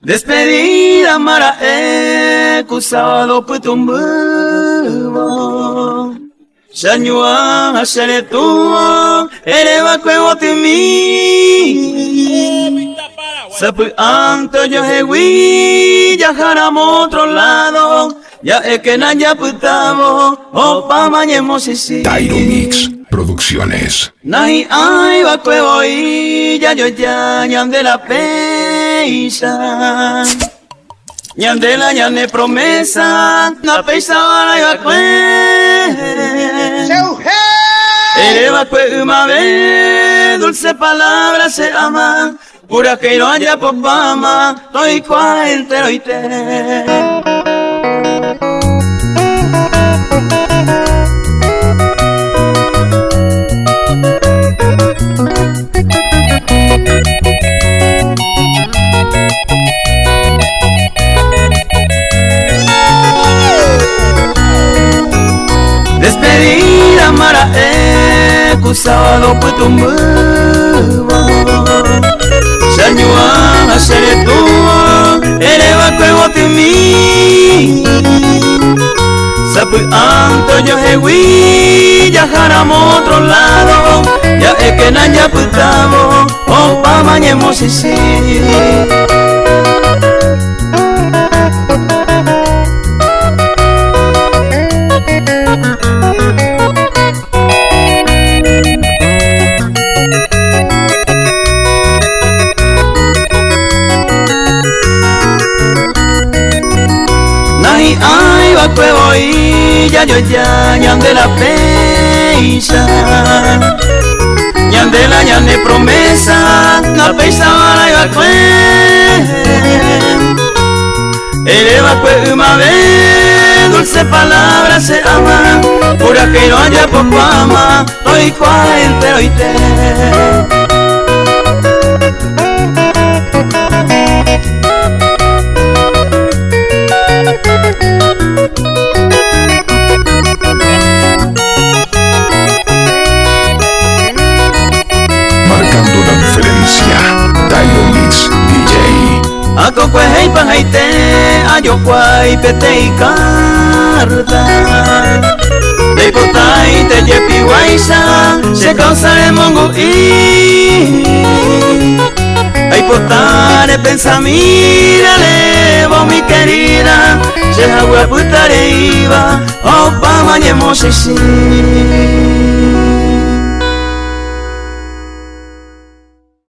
Despedida mara kusado putumbu Shanyua hasharetu ereba kwewotimi Sapu anto yo hewi yajaramo otro lado Ya ekena ya putamo opa mañemos sisi Tyro Mix Producciones. Nahi ai bakwevo ya yo ya ñande la peisa Ñandela ñane promesa na peisa vara y bakwe Ere bakwe umave dulce palabra se ama Pura que no haya popama Toy kwa entero y te Despedida mara kusado putumbu Shanyua hasharetu ereba kwewotimi Sapu anto yo hewi yajaramo otro lado Ya ekena ya putamo opa mañemos sisi Nahi ai bakwevo ya yo ya ñande la peisa Ñandela ñane promesa na peisa vara y bakwe Ere bakwe umave dulce palabra se ama Pura que no haya popama Toy kwa entero y te Marcando la diferencia. Tyro Mix DJ. Ako kwe hei pa hei te ayo kwai pete y carta Te kotai te yepi waisa se causare mongo i Ay potare pensa mira levo mi querida Se agua putare iba opa mañemos sisi